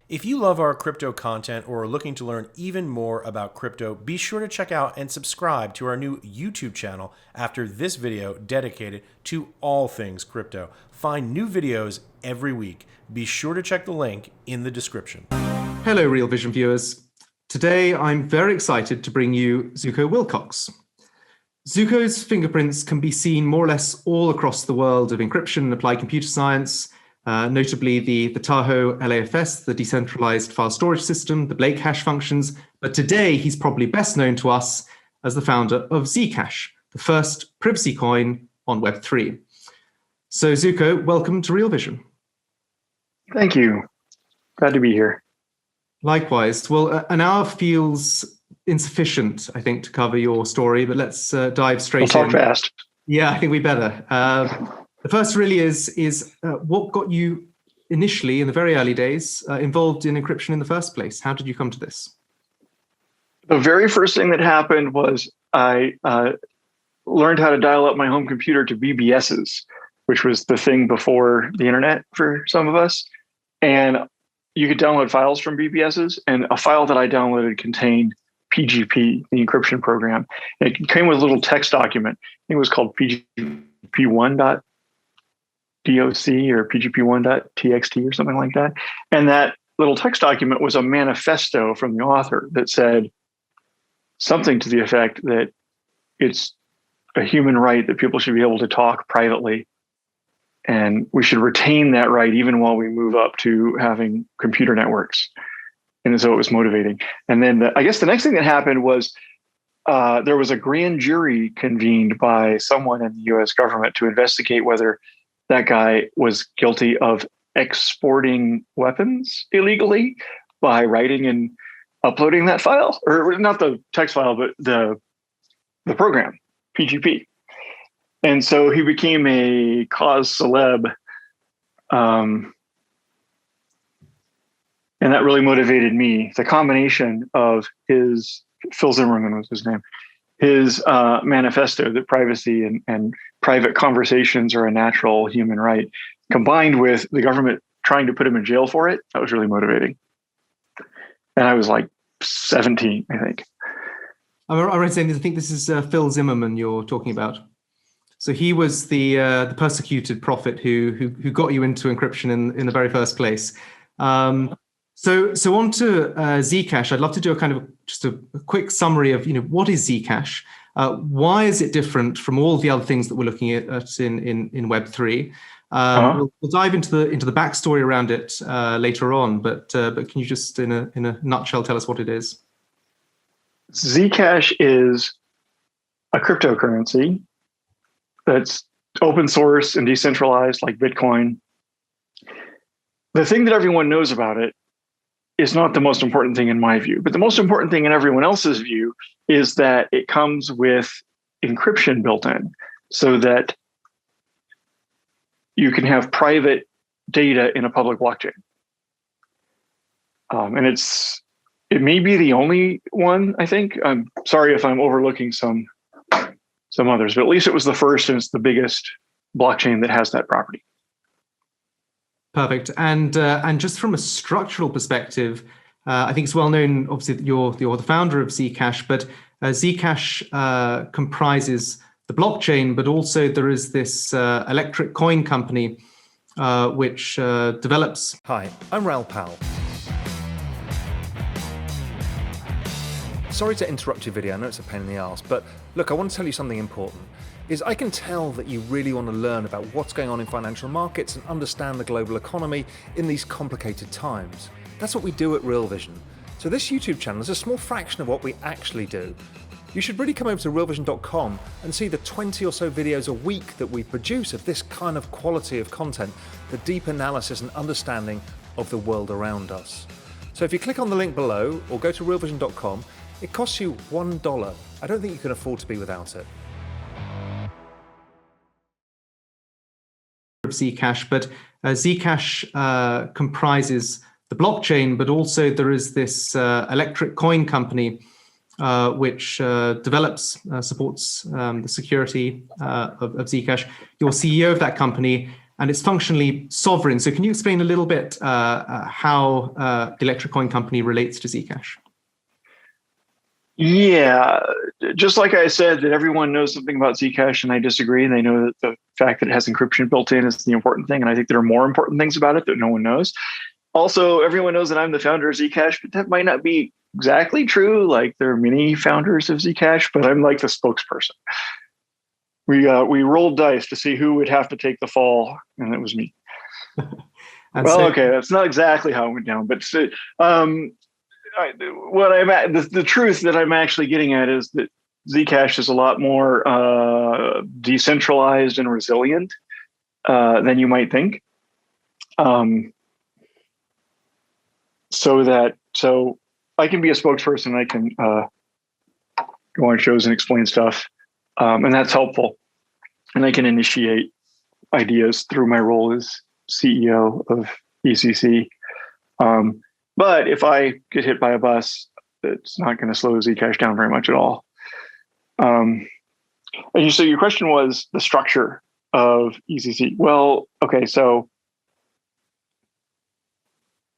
If you love our crypto content or are looking to learn even more about crypto, be sure to check out and subscribe to our new YouTube channel after this video dedicated to all things crypto. Find new videos every week. Be sure to check the link in the description. Hello, Real Vision viewers. Today, I'm very excited to bring you Zooko Wilcox. Zooko's fingerprints can be seen more or less all across the world of encryption and applied computer science, notably the Tahoe LAFS, the Decentralized File Storage System, the Blake hash functions. But today, he's probably best known to us as the founder of ZCash, the first privacy coin on Web3. So Zooko, welcome to Real Vision. Thank you. Glad to be here. Likewise. Well, an hour feels insufficient, I think, to cover your story, but let's dive straight in. We'll talk fast. Yeah, I think we better. The first really is what got you initially, in the very early days, involved in encryption in the first place? How did you come to this? The very first thing that happened was I learned how to dial up my home computer to BBSs, which was the thing before the internet for some of us. And you could download files from BBSs, and a file that I downloaded contained PGP, the encryption program. And it came with a little text document. I think it was called PGP1.doc or PGP1.txt or something like that. And that little text document was a manifesto from the author that said something to the effect that it's a human right that people should be able to talk privately, and we should retain that right even while we move up to having computer networks. And so it was motivating. And then I guess the next thing that happened was there was a grand jury convened by someone in the US government to investigate whether that guy was guilty of exporting weapons illegally by writing and uploading that file, or not the text file, but the program, PGP. And so he became a cause celeb. And that really motivated me. The combination of Phil Zimmerman was his name, his manifesto that privacy and private conversations are a natural human right, combined with the government trying to put him in jail for it, that was really motivating. And I was like 17, I think. I'm right saying I think this is Phil Zimmerman you're talking about. So he was the persecuted prophet who got you into encryption in the very first place. So on to ZCash. I'd love to do a kind of just a quick summary of what is ZCash, why is it different from all the other things that we're looking at in Web3. We'll dive into the backstory around it later on, but can you just in a nutshell tell us what it is? ZCash is a cryptocurrency that's open source and decentralized, like Bitcoin. The thing that everyone knows about it is not the most important thing in my view, but the most important thing in everyone else's view is that it comes with encryption built in so that you can have private data in a public blockchain. And it may be the only one, I think. I'm sorry if I'm overlooking some others, but at least it was the first and it's the biggest blockchain that has that property. Perfect. And just from a structural perspective, I think it's well known, obviously, that you're the founder of ZCash, but ZCash comprises the blockchain, but also there is this electric coin company which develops. Hi, I'm Raoul Powell. Sorry to interrupt your video, I know it's a pain in the arse, but look, I want to tell you something important. I can tell that you really want to learn about what's going on in financial markets and understand the global economy in these complicated times. That's what we do at Real Vision. So this YouTube channel is a small fraction of what we actually do. You should really come over to realvision.com and see the 20 or so videos a week that we produce of this kind of quality of content, the deep analysis and understanding of the world around us. So if you click on the link below or go to realvision.com, it costs you $1. I don't think you can afford to be without it. ZCash, but ZCash comprises the blockchain, but also there is this electric coin company which supports the security of ZCash. You're CEO of that company, and it's functionally sovereign. So can you explain a little bit how the Electric Coin Company relates to ZCash? Yeah, just like I said, that everyone knows something about ZCash, and I disagree. They know that the fact that it has encryption built in is the important thing, and I think there are more important things about it that no one knows. Also, everyone knows that I'm the founder of ZCash, but that might not be exactly true. Like, there are many founders of ZCash, but I'm like the spokesperson. We rolled dice to see who would have to take the fall, and it was me. Okay, that's not exactly how it went down, but what I'm at, the truth that I'm actually getting at is that ZCash is a lot more decentralized and resilient than you might think. So I can be a spokesperson. I can go on shows and explain stuff, and that's helpful. And I can initiate ideas through my role as CEO of ECC. But if I get hit by a bus, it's not going to slow ZCash down very much at all. And so your question was the structure of ECC. Well, okay, so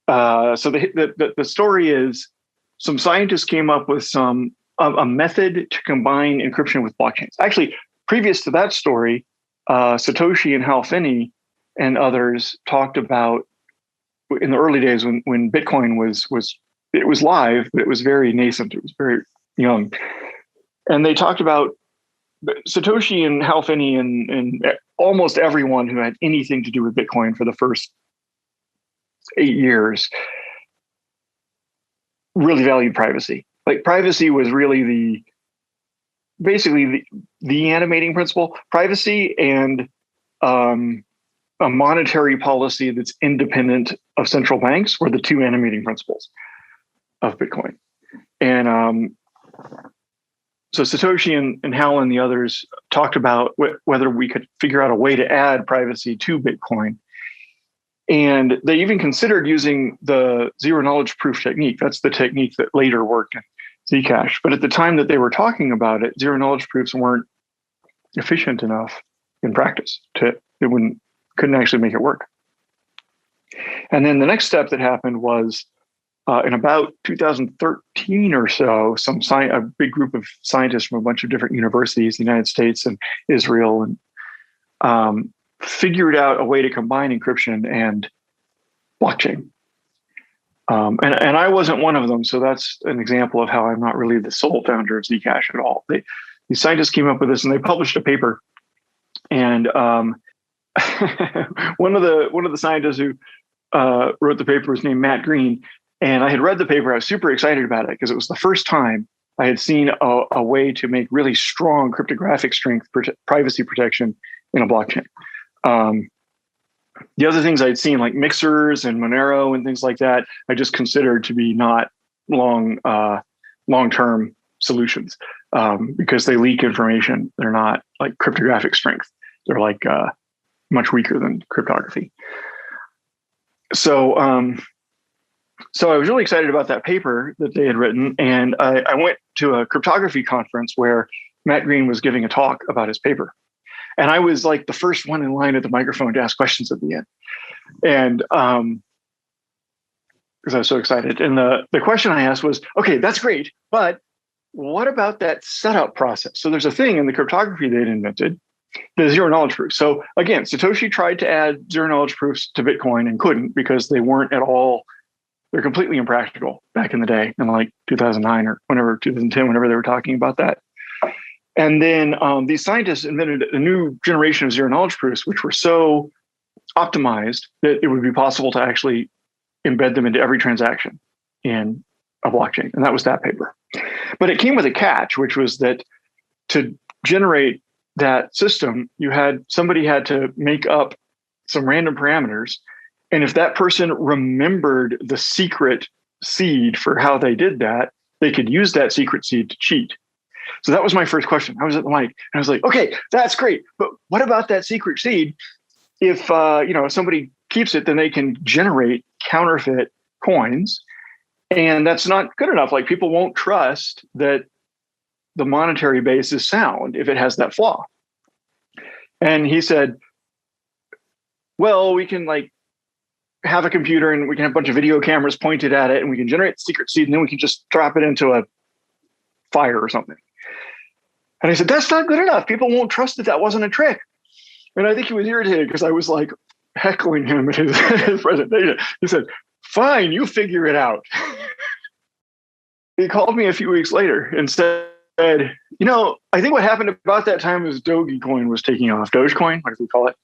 the story is some scientists came up with a method to combine encryption with blockchains. Actually, previous to that story, Satoshi and Hal Finney and others talked about, in the early days when Bitcoin was live, but it was very nascent. It was very young. And they talked about Satoshi and Hal Finney and almost everyone who had anything to do with Bitcoin for the first 8 years really valued privacy. Like, privacy was really basically the animating principle. Privacy and a monetary policy that's independent of central banks were the two animating principles of Bitcoin. And so Satoshi and Hal and the others talked about whether we could figure out a way to add privacy to Bitcoin. And they even considered using the zero knowledge proof technique. That's the technique that later worked in ZCash. But at the time that they were talking about it, zero knowledge proofs weren't efficient enough in practice. Couldn't actually make it work. And then the next step that happened was in about 2013 or so, a big group of scientists from a bunch of different universities, the United States and Israel, and figured out a way to combine encryption and blockchain. And I wasn't one of them, so that's an example of how I'm not really the sole founder of ZCash at all. These scientists came up with this, and they published a paper. And one of the scientists who wrote the paper was named Matt Green, and I had read the paper. I was super excited about it because it was the first time I had seen a way to make really strong cryptographic strength privacy protection in a blockchain. The other things I'd seen, like mixers and Monero and things like that, I just considered to be not long-term solutions because they leak information. They're not like cryptographic strength. They're like much weaker than cryptography. So I was really excited about that paper that they had written, and I went to a cryptography conference where Matt Green was giving a talk about his paper. And I was like the first one in line at the microphone to ask questions at the end. And because I was so excited. And the question I asked was, okay, that's great, but what about that setup process? So there's a thing in the cryptography they'd invented, the zero knowledge proof. So again, Satoshi tried to add zero knowledge proofs to Bitcoin and couldn't because they weren't at all, they're completely impractical back in the day in like 2009 or 2010, whenever they were talking about that. And then these scientists invented a new generation of zero knowledge proofs, which were so optimized that it would be possible to actually embed them into every transaction in a blockchain. And that was that paper. But it came with a catch, which was that to generate that system, somebody had to make up some random parameters. And if that person remembered the secret seed for how they did that, they could use that secret seed to cheat. So that was my first question. I was at the mic and I was like, okay, that's great. But what about that secret seed? If somebody keeps it, then they can generate counterfeit coins. And that's not good enough. Like, people won't trust that the monetary base is sound if it has that flaw. And he said, well, we can like have a computer and we can have a bunch of video cameras pointed at it and we can generate the secret seed and then we can just drop it into a fire or something. And I said, that's not good enough. People won't trust that wasn't a trick. And I think he was irritated because I was like heckling him at his presentation. He said, fine, you figure it out. He called me a few weeks later and said, you know, I think what happened about that time is Dogecoin was taking off. Dogecoin, what do we call it?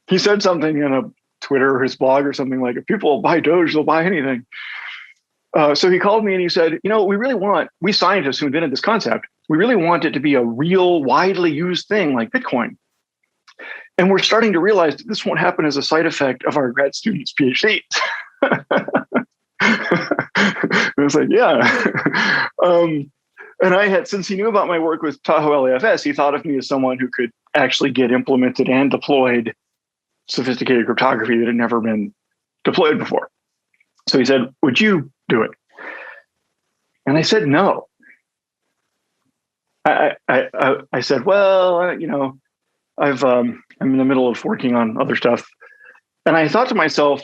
He said something in a Twitter or his blog or something like, if people buy Doge, they'll buy anything. So he called me and he said, you know, we scientists who invented this concept, we really want it to be a real widely used thing like Bitcoin. And we're starting to realize that this won't happen as a side effect of our grad students' PhDs. I was like, yeah. And I had, since he knew about my work with Tahoe LAFS, he thought of me as someone who could actually get implemented and deployed sophisticated cryptography that had never been deployed before. So he said, would you do it? And I said, no. I said, well, you know, I'm in the middle of working on other stuff. And I thought to myself,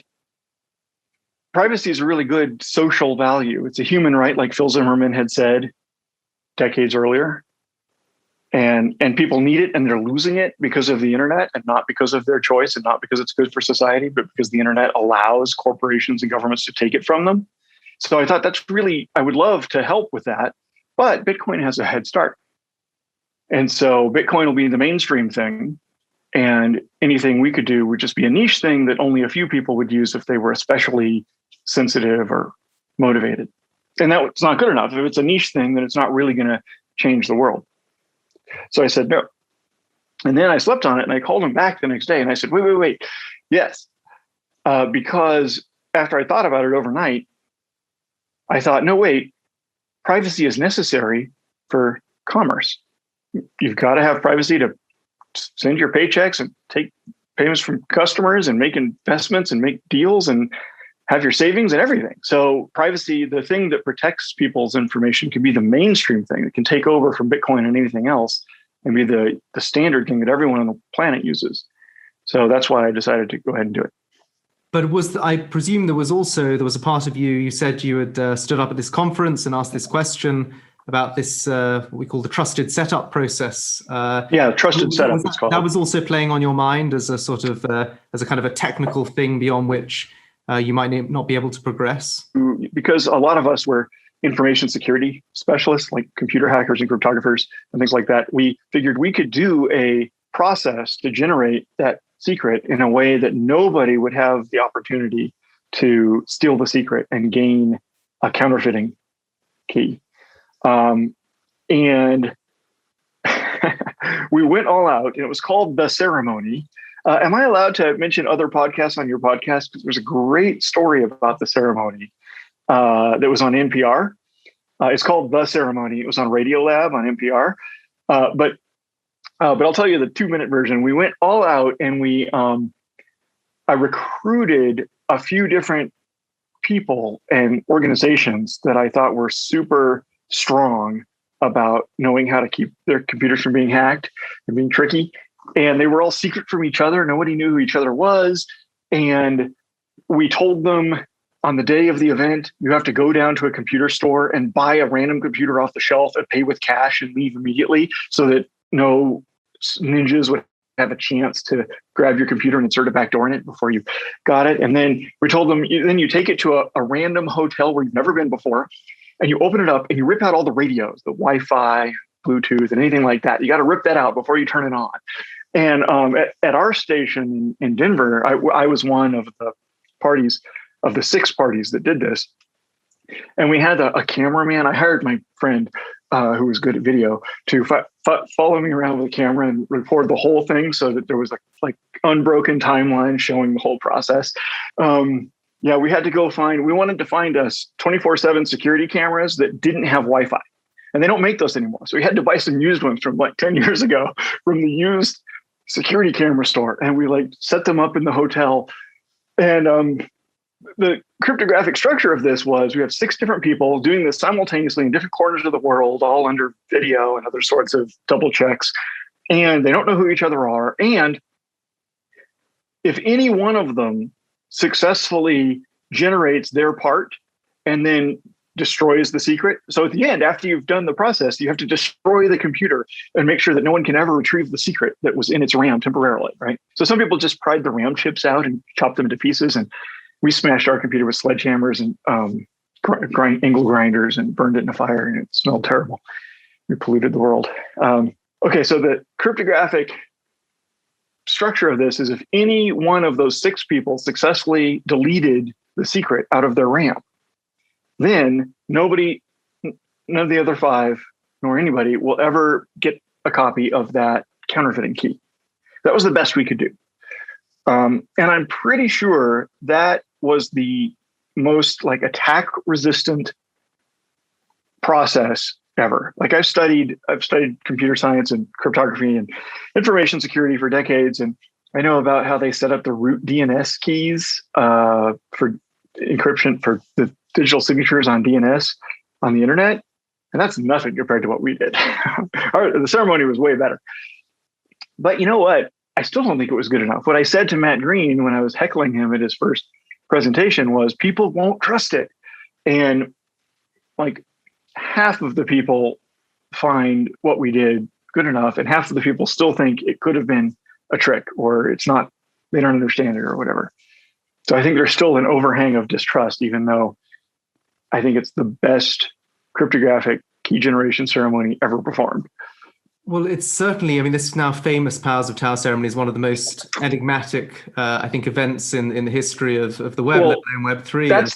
privacy is a really good social value. It's a human right, like Phil Zimmerman had said decades earlier. And people need it and they're losing it because of the internet and not because of their choice and not because it's good for society, but because the internet allows corporations and governments to take it from them. So I thought I would love to help with that, but Bitcoin has a head start. And so Bitcoin will be the mainstream thing and anything we could do would just be a niche thing that only a few people would use if they were especially sensitive or motivated. And that's not good enough. If it's a niche thing, then it's not really going to change the world. So I said, no. And then I slept on it and I called him back the next day and I said, wait. Yes. Because after I thought about it overnight, I thought, no, wait, privacy is necessary for commerce. You've got to have privacy to send your paychecks and take payments from customers and make investments and make deals and have your savings and everything. So privacy, the thing that protects people's information, can be the mainstream thing that can take over from Bitcoin and anything else and be the standard thing that everyone on the planet uses. So that's why I decided to go ahead and do it. But I presume there was a part of you said you had stood up at this conference and asked this question about this, what we call the trusted setup process. Trusted setup, it's called. That was also playing on your mind as a sort of, as a kind of a technical thing beyond which you might not be able to progress? Because a lot of us were information security specialists, like computer hackers and cryptographers and things like that. We figured we could do a process to generate that secret in a way that nobody would have the opportunity to steal the secret and gain a counterfeiting key. And we went all out, and it was called The Ceremony. Am I allowed to mention other podcasts on your podcast? Because there's a great story about The Ceremony that was on NPR. It's called The Ceremony. It was on Radiolab on NPR. But I'll tell you the 2-minute version. We went all out, and I recruited a few different people and organizations that I thought were super strong about knowing how to keep their computers from being hacked and being tricky. And they were all secret from each other. Nobody knew who each other was. And we told them on the day of the event, you have to go down to a computer store and buy a random computer off the shelf and pay with cash and leave immediately so that no ninjas would have a chance to grab your computer and insert a backdoor in it before you got it. And then we told them, then you take it to a random hotel where you've never been before, and you open it up and you rip out all the radios, the Wi-Fi, Bluetooth, and anything like that. You got to rip that out before you turn it on. And at our station in Denver, I was one of the parties, of the 6 parties that did this. And we had a cameraman. I hired my friend who was good at video to follow me around with a camera and record the whole thing so that there was like unbroken timeline showing the whole process. We had to we wanted to find us 24/7 security cameras that didn't have Wi-Fi. And they don't make those anymore. So we had to buy some used ones from like 10 years ago from the used security camera store. And we set them up in the hotel. And the cryptographic structure of this was we have 6 different people doing this simultaneously in different corners of the world, all under video and other sorts of double checks. And they don't know who each other are. And if any one of them successfully generates their part and then destroys the secret. So at the end, after you've done the process, you have to destroy the computer and make sure that no one can ever retrieve the secret that was in its RAM temporarily, right? So some people just pried the RAM chips out and chopped them to pieces. And we smashed our computer with sledgehammers and angle grinders and burned it in a fire, and it smelled terrible. We polluted the world. Okay, so the cryptographic structure of this is if any one of those 6 people successfully deleted the secret out of their RAM, then none of the other 5, nor anybody will ever get a copy of that counterfeiting key. That was the best we could do. And I'm pretty sure that was the most like attack resistant process ever. Like I've studied computer science and cryptography and information security for decades. And I know about how they set up the root DNS keys for encryption for the digital signatures on DNS on the internet. And that's nothing compared to what we did. The ceremony was way better. But you know what? I still don't think it was good enough. What I said to Matt Green when I was heckling him at his first presentation was people won't trust it. And like half of the people find what we did good enough, and half of the people still think it could have been a trick or it's not, they don't understand it or whatever. So I think there's still an overhang of distrust, even though I think it's the best cryptographic key generation ceremony ever performed. Well, it's certainly, I mean, this now famous Powers of Tau ceremony is one of the most enigmatic, I think, events in the history of the web, let alone Web3.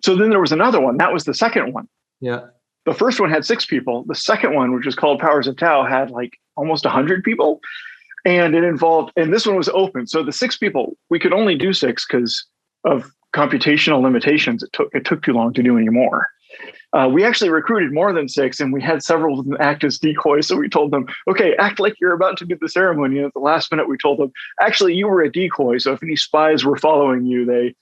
So then there was another one. That was the second one. Yeah. The first one had 6 people. The second one, which was called Powers of Tau, had like almost 100 people. And it involved, and this one was open. So the 6 people, we could only do 6 because of computational limitations. It took too long to do any more. We actually recruited more than 6, and we had several of them act as decoys. So we told them, okay, act like you're about to do the ceremony. And at the last minute, we told them, actually, you were a decoy. So if any spies were following you, they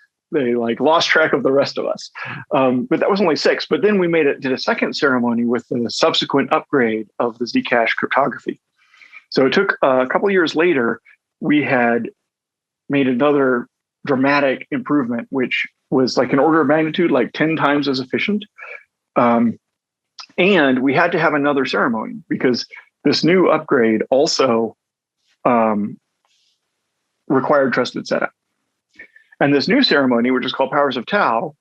like lost track of the rest of us. But that was only 6. But then we did a second ceremony with the subsequent upgrade of the ZCash cryptography. So it took a couple of years later, we had made another dramatic improvement, which was like an order of magnitude, like 10 times as efficient. And we had to have another ceremony because this new upgrade also required trusted setup. And this new ceremony, which is called Powers of Tau,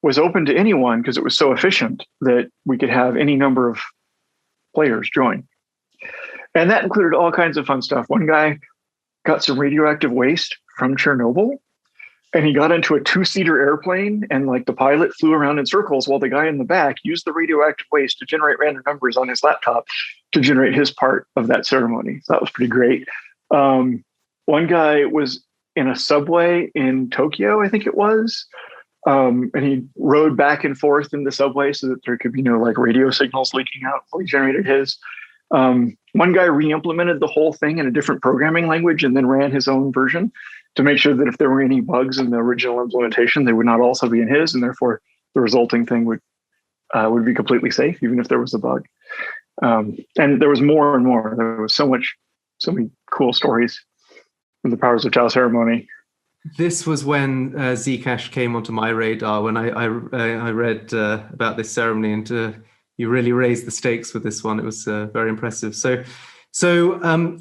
was open to anyone because it was so efficient that we could have any number of players join. And that included all kinds of fun stuff. One guy got some radioactive waste from Chernobyl, and he got into a 2-seater airplane, and like the pilot flew around in circles while the guy in the back used the radioactive waste to generate random numbers on his laptop to generate his part of that ceremony. So that was pretty great. One guy was in a subway in Tokyo, I think it was. And he rode back and forth in the subway so that there could be no like radio signals leaking out while he generated his. One guy re-implemented the whole thing in a different programming language and then ran his own version to make sure that if there were any bugs in the original implementation, they would not also be in his, and therefore the resulting thing would be completely safe, even if there was a bug. And there was more and more. There was so many cool stories from the Powers of Tau ceremony. This was when ZCash came onto my radar when I read about this ceremony, and you really raised the stakes with this one. It was very impressive. So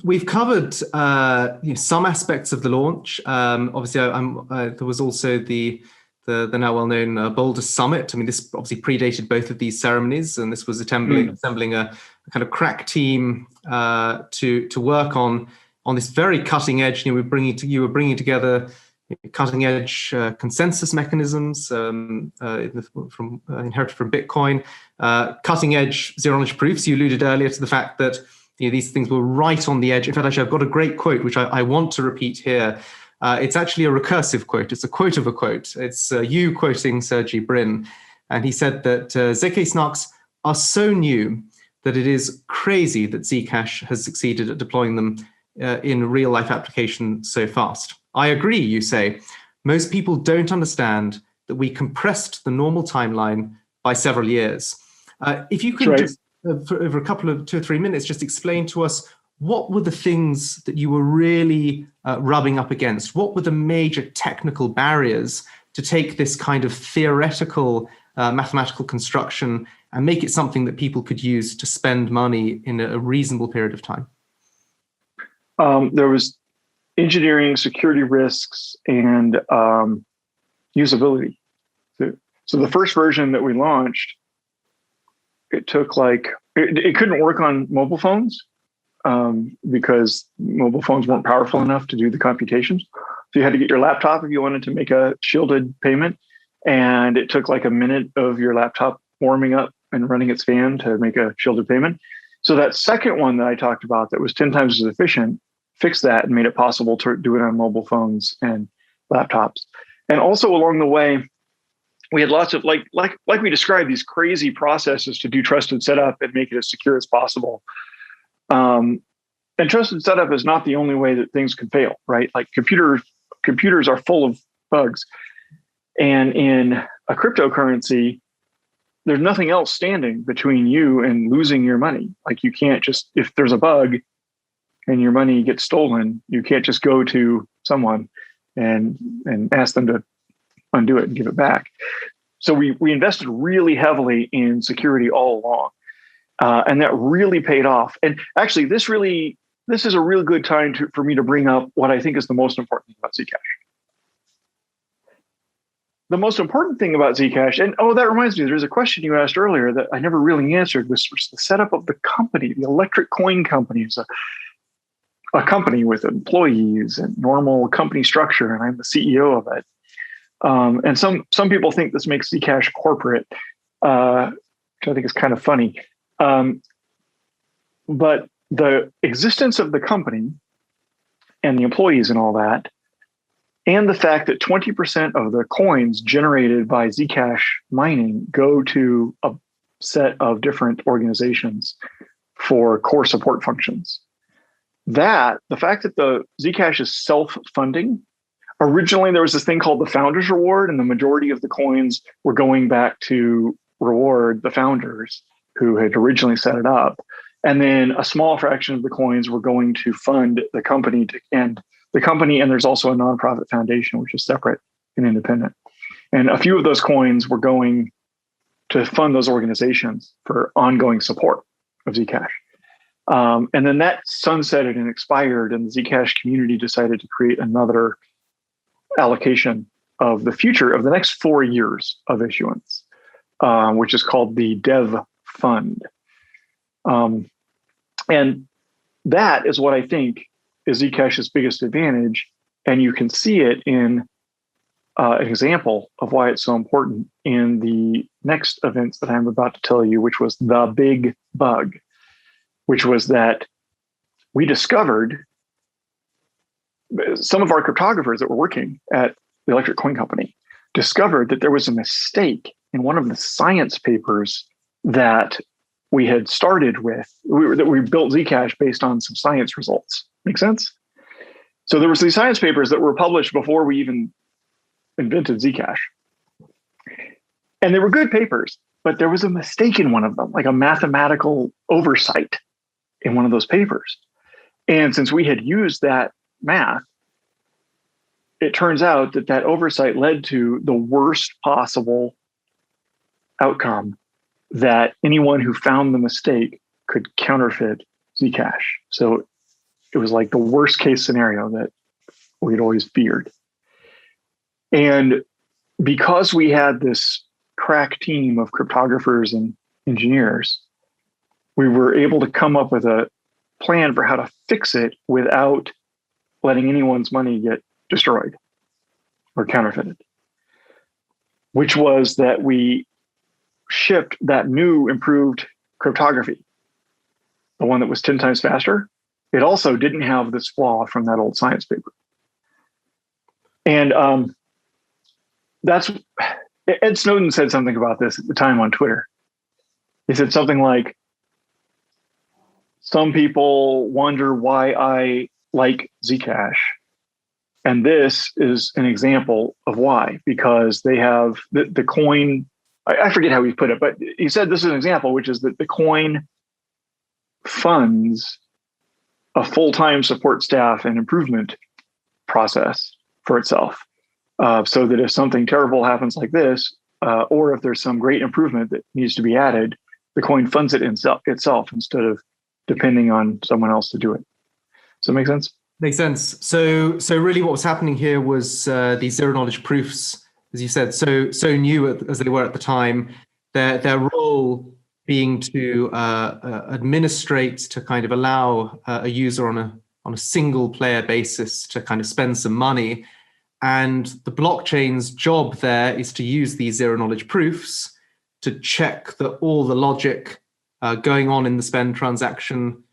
we've covered some aspects of the launch. Obviously, there was also the now well-known Boulder Summit. I mean, this obviously predated both of these ceremonies, and this was assembling a kind of crack team to work on this very cutting edge. You were bringing together cutting edge consensus mechanisms inherited from Bitcoin, cutting edge zero-knowledge proofs. You alluded earlier to the fact that these things were right on the edge. In fact, actually, I've got a great quote, which I want to repeat here. It's actually a recursive quote. It's a quote of a quote. It's you quoting Sergey Brin. And he said that ZK snarks are so new that it is crazy that Zcash has succeeded at deploying them in real-life application so fast. I agree, you say. Most people don't understand that we compressed the normal timeline by several years. If you could just, over a couple of 2 or 3 minutes, just explain to us what were the things that you were really rubbing up against? What were the major technical barriers to take this kind of theoretical mathematical construction and make it something that people could use to spend money in a reasonable period of time? There was engineering, security risks, and usability. So the first version that we launched, it couldn't work on mobile phones because mobile phones weren't powerful enough to do the computations. So you had to get your laptop if you wanted to make a shielded payment. And it took like a minute of your laptop warming up and running its fan to make a shielded payment. So that second one that I talked about that was 10 times as efficient, fixed that and made it possible to do it on mobile phones and laptops. And also along the way, we had lots of like we described, these crazy processes to do trusted setup and make it as secure as possible. And trusted setup is not the only way that things can fail, right? Like computers are full of bugs. And in a cryptocurrency, there's nothing else standing between you and losing your money. Like you can't just, if there's a bug and your money gets stolen, you can't just go to someone and ask them to undo it and give it back. So we invested really heavily in security all along. And that really paid off. And actually, this is a real good time for me to bring up what I think is the most important thing about ZCash. The most important thing about ZCash, and that reminds me, there's a question you asked earlier that I never really answered, was the setup of the company. The Electric Coin Company is a company with employees and normal company structure, and I'm the CEO of it. And some people think this makes ZCash corporate, which I think is kind of funny. But the existence of the company and the employees and all that, and the fact that 20% of the coins generated by ZCash mining go to a set of different organizations for core support functions. The fact that the ZCash is self-funding, originally there was this thing called the Founders Reward, and the majority of the coins were going back to reward the founders who had originally set it up. And then a small fraction of the coins were going to fund the company and there's also a nonprofit foundation, which is separate and independent. And a few of those coins were going to fund those organizations for ongoing support of ZCash. And then that sunsetted and expired, and the ZCash community decided to create another allocation of the future of the next 4 years of issuance, which is called the Dev Fund. And that is what I think is Zcash's biggest advantage. And you can see it in an example of why it's so important in the next events that I'm about to tell you, which was the big bug, which was that we discovered, some of our cryptographers that were working at the Electric Coin Company discovered that there was a mistake in one of the science papers that we had started with, that we built Zcash based on some science results. Make sense? So there was these science papers that were published before we even invented Zcash. And they were good papers, but there was a mistake in one of them, like a mathematical oversight in one of those papers. And since we had used that math, it turns out that oversight led to the worst possible outcome, that anyone who found the mistake could counterfeit Zcash. So it was like the worst case scenario that we'd always feared. And because we had this crack team of cryptographers and engineers, we were able to come up with a plan for how to fix it without letting anyone's money get destroyed or counterfeited, which was that we shipped that new improved cryptography, the one that was 10 times faster. It also didn't have this flaw from that old science paper. And Ed Snowden said something about this at the time on Twitter. He said something like, some people wonder why I like Zcash. And this is an example of why, because they have the coin. I forget how he put it, but he said this is an example, which is that the coin funds a full-time support staff and improvement process for itself, so that if something terrible happens like this, or if there's some great improvement that needs to be added, the coin funds it itself instead of depending on someone else to do it. Does that make sense? Makes sense. So really what was happening here was these zero knowledge proofs, as you said, so new as they were at the time, their role being to administrate, to kind of allow a user on a single player basis to kind of spend some money. And the blockchain's job there is to use these zero knowledge proofs to check that all the logic going on in the spend transaction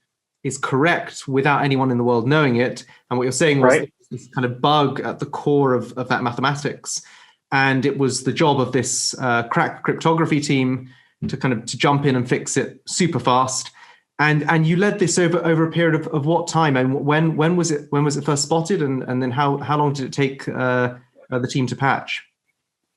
is correct without anyone in the world knowing it. And what you're saying was this kind of bug at the core of that mathematics. And it was the job of this crack cryptography team to jump in and fix it super fast. And you led this over a period of what time? And when was it first spotted? And then how long did it take the team to patch?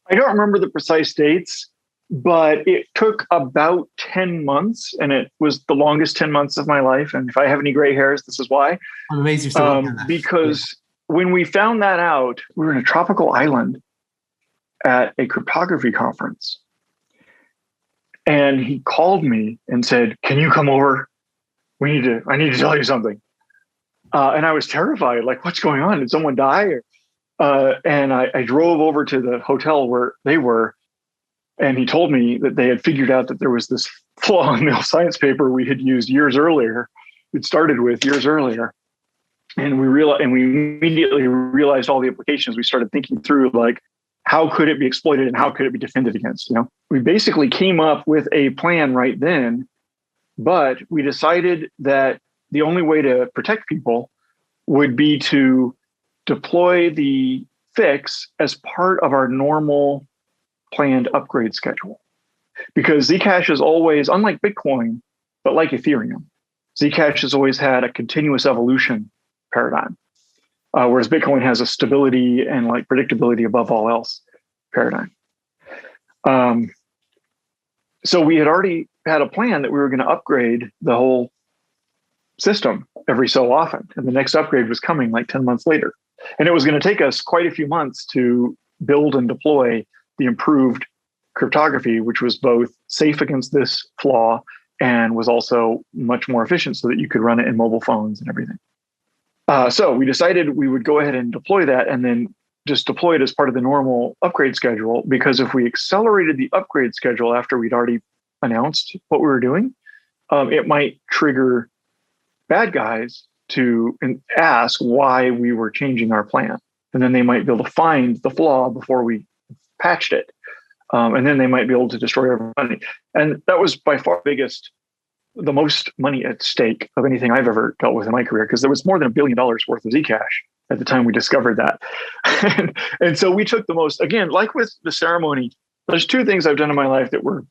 I don't remember the precise dates, but it took about 10 months, and it was the longest 10 months of my life. And if I have any gray hairs, this is why. I'm amazed you're still because when we found that out, we were in a tropical island at a cryptography conference. And he called me and said, "Can you come over? I need to tell you something." And I was terrified, like, what's going on? Did someone die? And I drove over to the hotel where they were. And he told me that they had figured out that there was this flaw in the science paper we had used years earlier. It started with years earlier. And we immediately realized all the implications. We started thinking through, like, how could it be exploited and how could it be defended against? We basically came up with a plan right then, but we decided that the only way to protect people would be to deploy the fix as part of our normal planned upgrade schedule. Because Zcash is always, unlike Bitcoin, but like Ethereum, Zcash has always had a continuous evolution paradigm, whereas Bitcoin has a stability and like predictability above all else paradigm. So we had already had a plan that we were going to upgrade the whole system every so often. And the next upgrade was coming like 10 months later. And it was going to take us quite a few months to build and deploy the improved cryptography, which was both safe against this flaw and was also much more efficient so that you could run it in mobile phones and everything. So we decided we would go ahead and deploy that and then just deploy it as part of the normal upgrade schedule, because if we accelerated the upgrade schedule after we'd already announced what we were doing, it might trigger bad guys to ask why we were changing our plan. And then they might be able to find the flaw before we patched it. And then they might be able to destroy our money. And that was by far the most money at stake of anything I've ever dealt with in my career, because there was more than $1 billion worth of Zcash at the time we discovered that. and so we took the most, again, like with the ceremony, there's two things I've done in my life that were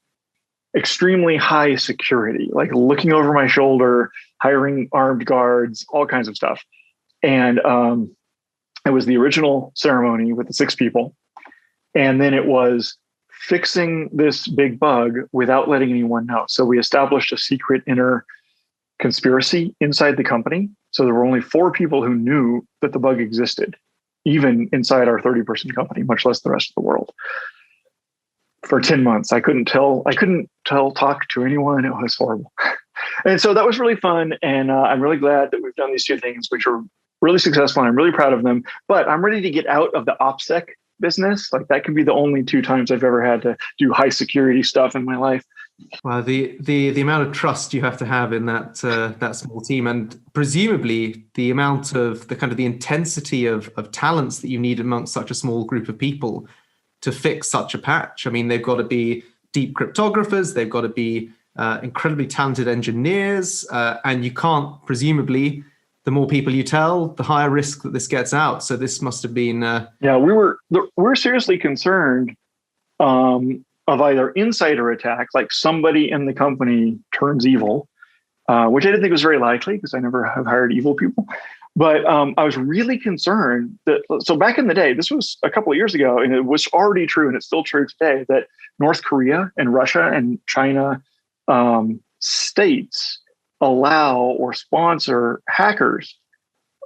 extremely high security, like looking over my shoulder, hiring armed guards, all kinds of stuff. And it was the original ceremony with the 6 people. And then it was fixing this big bug without letting anyone know. So we established a secret inner conspiracy inside the company. So there were only 4 people who knew that the bug existed, even inside our 30-person company, much less the rest of the world. For 10 months, I couldn't talk to anyone. It was horrible. And so that was really fun. And I'm really glad that we've done these 2 things, which are really successful. And I'm really proud of them, but I'm ready to get out of the OPSEC business. Like, that can be the only 2 times I've ever had to do high security stuff in my life. Well, the amount of trust you have to have in that small team, and presumably the amount of the intensity of talents that you need amongst such a small group of people to fix such a patch. I mean, they've got to be deep cryptographers, they've got to be incredibly talented engineers, and you can't, presumably, the more people you tell, the higher risk that this gets out. So this must have been... Yeah, we're seriously concerned of either insider attack, like somebody in the company turns evil, which I didn't think was very likely because I never have hired evil people. But I was really concerned that, so back in the day, this was a couple of years ago, and it was already true, and it's still true today, that North Korea and Russia and China states allow or sponsor hackers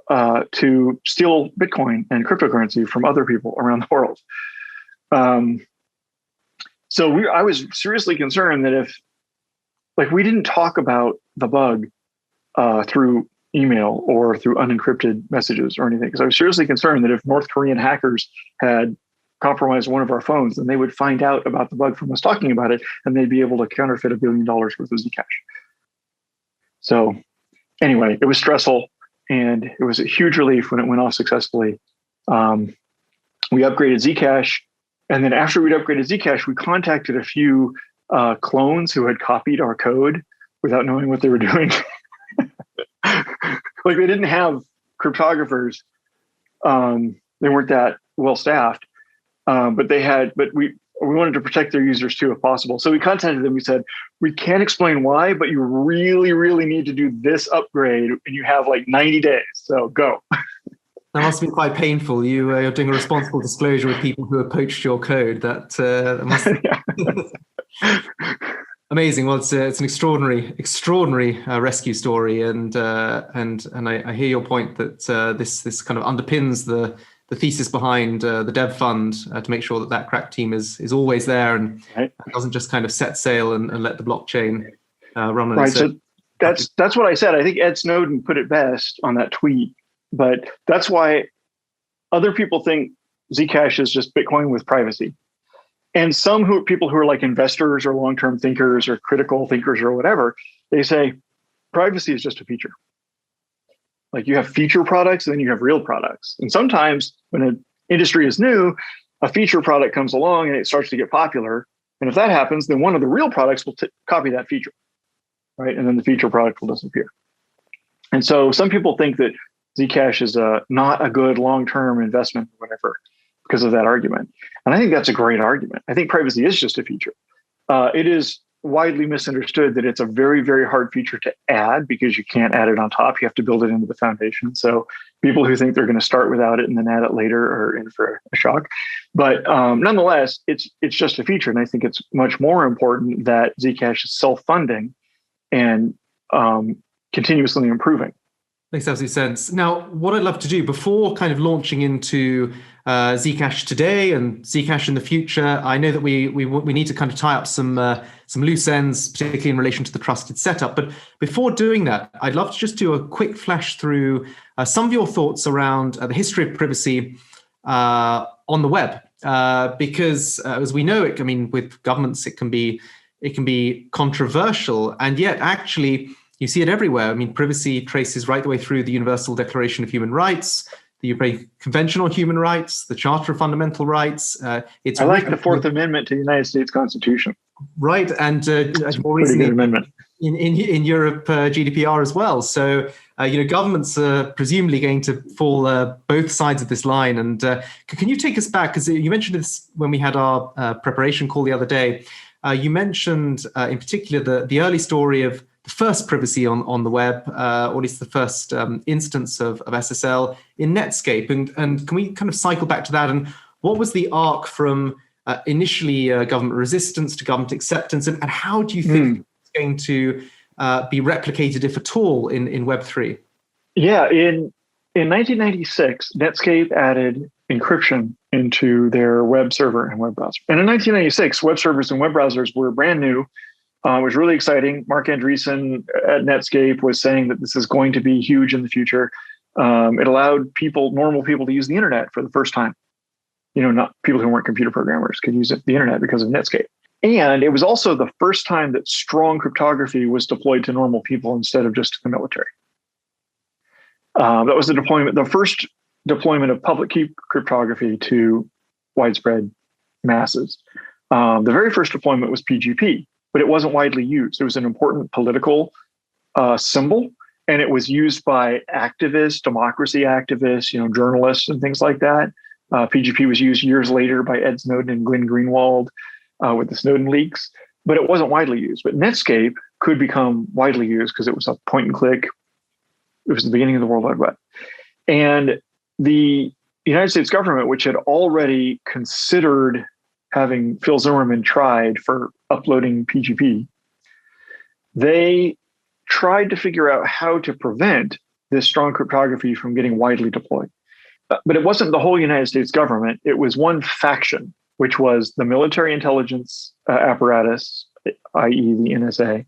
to steal Bitcoin and cryptocurrency from other people around the world. So I was seriously concerned that if, like, we didn't talk about the bug through email or through unencrypted messages or anything, because I was seriously concerned that if North Korean hackers had compromised one of our phones, then they would find out about the bug from us talking about it, and they'd be able to counterfeit $1 billion worth of ZCash. So anyway, it was stressful, and it was a huge relief when it went off successfully. We upgraded ZCash, and then after we'd upgraded ZCash, we contacted a few clones who had copied our code without knowing what they were doing. Like, they didn't have cryptographers. They weren't that well staffed, but we wanted to protect their users too, if possible. So we contacted them. We said, we can't explain why, but you really, really need to do this upgrade, and you have like 90 days. So go. That must have been quite painful. You're doing a responsible disclosure with people who have poached your code. That must amazing. Well, it's an extraordinary rescue story, and I hear your point that this kind of underpins the thesis behind the dev fund to make sure that crack team is always there and doesn't just kind of set sail and let the blockchain run on its own. So that's what I said. I think Ed Snowden put it best on that tweet, but that's why other people think Zcash is just Bitcoin with privacy. And some people who are like investors or long-term thinkers or critical thinkers or whatever, they say privacy is just a feature. Like, you have feature products and then you have real products. And sometimes when an industry is new, a feature product comes along and it starts to get popular. And if that happens, then one of the real products will copy that feature, right? And then the feature product will disappear. And so some people think that Zcash is not a good long-term investment or whatever because of that argument. And I think that's a great argument. I think privacy is just a feature. It is widely misunderstood that it's a very, very hard feature to add because you can't add it on top. You have to build it into the foundation. So people who think they're going to start without it and then add it later are in for a shock. But nonetheless, it's just a feature. And I think it's much more important that Zcash is self-funding and continuously improving. Makes absolute sense. Now, what I'd love to do before kind of launching into Zcash today and Zcash in the future, I know that we need to kind of tie up some loose ends, particularly in relation to the trusted setup. But before doing that, I'd love to just do a quick flash through some of your thoughts around the history of privacy on the web, because as we know, with governments, it can be controversial, and yet actually you see it everywhere. Privacy traces right the way through the Universal Declaration of Human Rights, the European Convention on Human Rights, the Charter of Fundamental Rights. I like the Fourth Amendment to the United States Constitution. Right, and more recently in Europe, GDPR as well. So governments are presumably going to fall both sides of this line. And can you take us back? Because you mentioned this when we had our preparation call the other day. You mentioned in particular the early story of the first privacy on the web, or at least the first instance of SSL in Netscape. And can we kind of cycle back to that? And what was the arc from initially government resistance to government acceptance? And how do you think it's going to be replicated, if at all, in Web3? Yeah, in 1996, Netscape added encryption into their web server and web browser. And in 1996, web servers and web browsers were brand new. It was really exciting. Mark Andreessen at Netscape was saying that this is going to be huge in the future. It allowed normal people to use the internet for the first time. Not people who weren't computer programmers could use the internet because of Netscape. And it was also the first time that strong cryptography was deployed to normal people instead of just to the military. That was the first deployment of public key cryptography to widespread masses. The very first deployment was PGP. But it wasn't widely used. It was an important political symbol, and it was used by activists, democracy activists, journalists and things like that. PGP was used years later by Ed Snowden and Glenn Greenwald with the Snowden leaks, but it wasn't widely used. But Netscape could become widely used because it was a point and click. It was the beginning of the World Wide Web. And the United States government, which had already considered having Phil Zimmermann tried for uploading PGP, they tried to figure out how to prevent this strong cryptography from getting widely deployed. But it wasn't the whole United States government. It was one faction, which was the military intelligence apparatus, i.e. the NSA,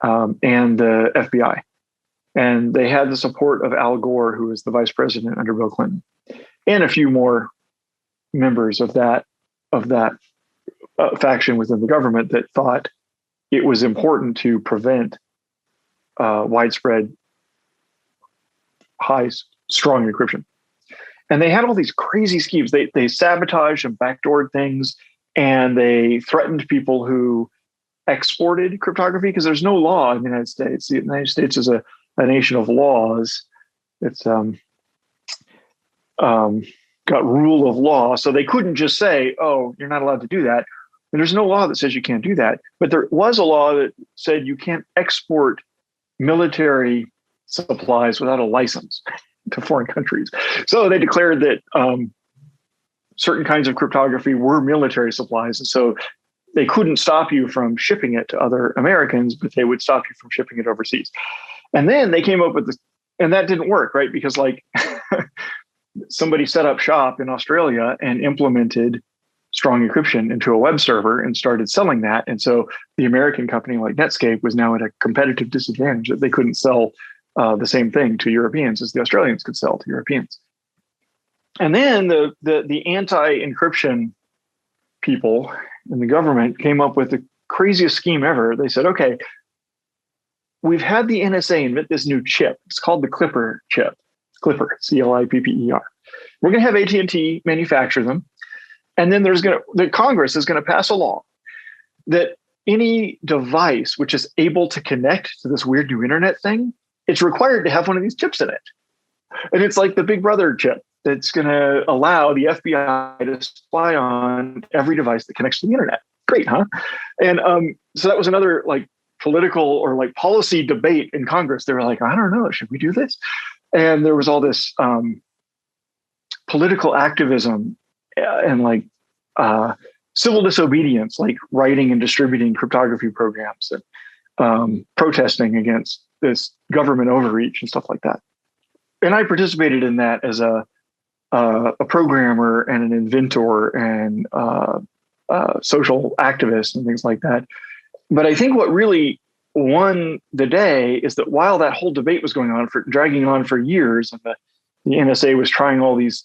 and the FBI. And they had the support of Al Gore, who was the vice president under Bill Clinton, and a few more members of that faction within the government that thought it was important to prevent widespread, strong encryption. And they had all these crazy schemes. They sabotaged and backdoored things, and they threatened people who exported cryptography, because there's no law in the United States. The United States is a nation of laws. It's got rule of law. So they couldn't just say, oh, you're not allowed to do that. And there's no law that says you can't do that. But there was a law that said you can't export military supplies without a license to foreign countries. So they declared that certain kinds of cryptography were military supplies. And so they couldn't stop you from shipping it to other Americans, but they would stop you from shipping it overseas. And then they came up with this, and that didn't work, right? Because like somebody set up shop in Australia and implemented strong encryption into a web server and started selling that. And so the American company like Netscape was now at a competitive disadvantage, that they couldn't sell the same thing to Europeans as the Australians could sell to Europeans. And then the anti-encryption people in the government came up with the craziest scheme ever. They said, okay, we've had the NSA invent this new chip. It's called the Clipper chip. Clipper, C-L-I-P-P-E-R. We're going to have AT&T manufacture them. And then the Congress is going to pass a law that any device which is able to connect to this weird new internet thing, it's required to have one of these chips in it. And it's like the Big Brother chip that's going to allow the FBI to spy on every device that connects to the internet. Great, huh? And so that was another like political or like policy debate in Congress. They were like, I don't know, should we do this? And there was all this political activism and like civil disobedience, like writing and distributing cryptography programs and protesting against this government overreach and stuff like that. And I participated in that as a programmer and an inventor and social activist and things like that. But I think what really won the day is that while that whole debate was dragging on for years, and the NSA was trying all these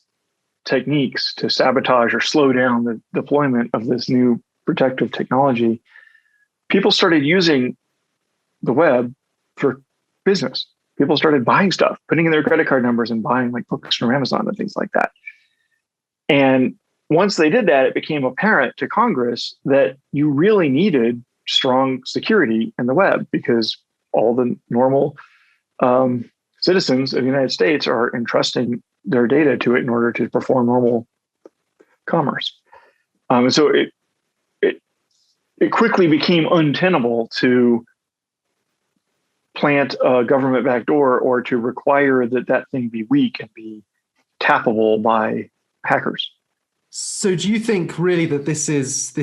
techniques to sabotage or slow down the deployment of this new protective technology, people started using the web for business. People started buying stuff, putting in their credit card numbers and buying like books from Amazon and things like that. And once they did that, it became apparent to Congress that you really needed strong security in the web, because all the normal citizens of the United States are entrusting their data to it in order to perform normal commerce. And so it quickly became untenable to plant a government backdoor or to require that thing be weak and be tappable by hackers. So do you think really that this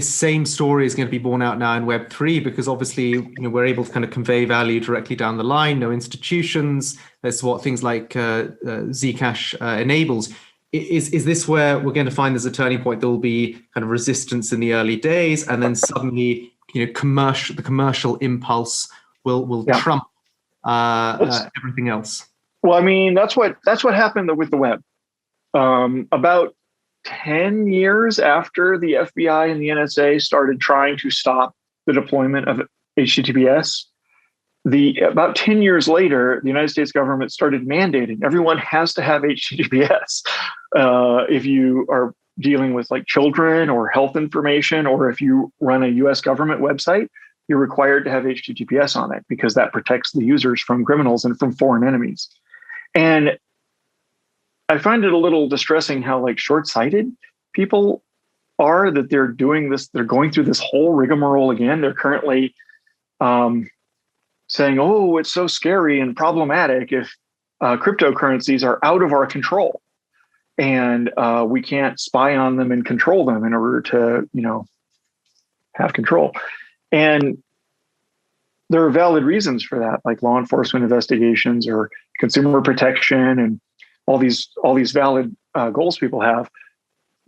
same story is going to be borne out now in Web3? Because obviously, we're able to kind of convey value directly down the line, no institutions. That's what things like ZCash enables. Is this where we're going to find there's a turning point? There will be kind of resistance in the early days, and then suddenly, the commercial impulse will trump everything else. Well, I mean, that's what happened with the web. About 10 years after the FBI and the NSA started trying to stop the deployment of HTTPS, about 10 years later, the United States government started mandating everyone has to have HTTPS. If you are dealing with like children or health information, or if you run a US government website, you're required to have HTTPS on it, because that protects the users from criminals and from foreign enemies. And I find it a little distressing how like short-sighted people are, that they're doing this. They're going through this whole rigmarole again. They're currently saying, oh, it's so scary and problematic if cryptocurrencies are out of our control, and we can't spy on them and control them in order to, have control. And there are valid reasons for that, like law enforcement investigations or consumer protection and all these valid goals people have.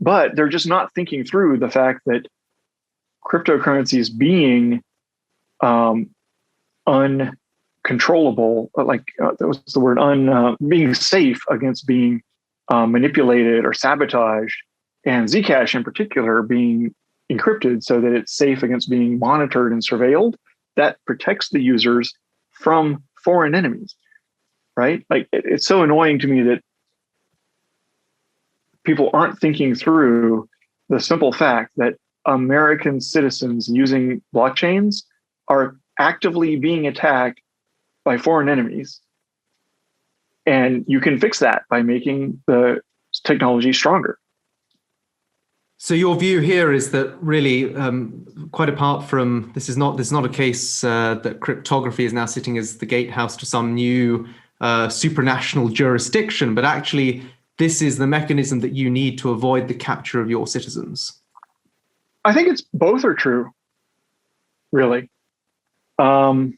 But they're just not thinking through the fact that cryptocurrencies being uncontrollable, like that was the word, being safe against being manipulated or sabotaged, and Zcash in particular being encrypted so that it's safe against being monitored and surveilled, that protects the users from foreign enemies, right? Like it's so annoying to me that people aren't thinking through the simple fact that American citizens using blockchains are actively being attacked by foreign enemies. And you can fix that by making the technology stronger. So your view here is that really, quite apart from this is not a case that cryptography is now sitting as the gatehouse to some new supranational jurisdiction, but actually this is the mechanism that you need to avoid the capture of your citizens. I think it's both are true, really. In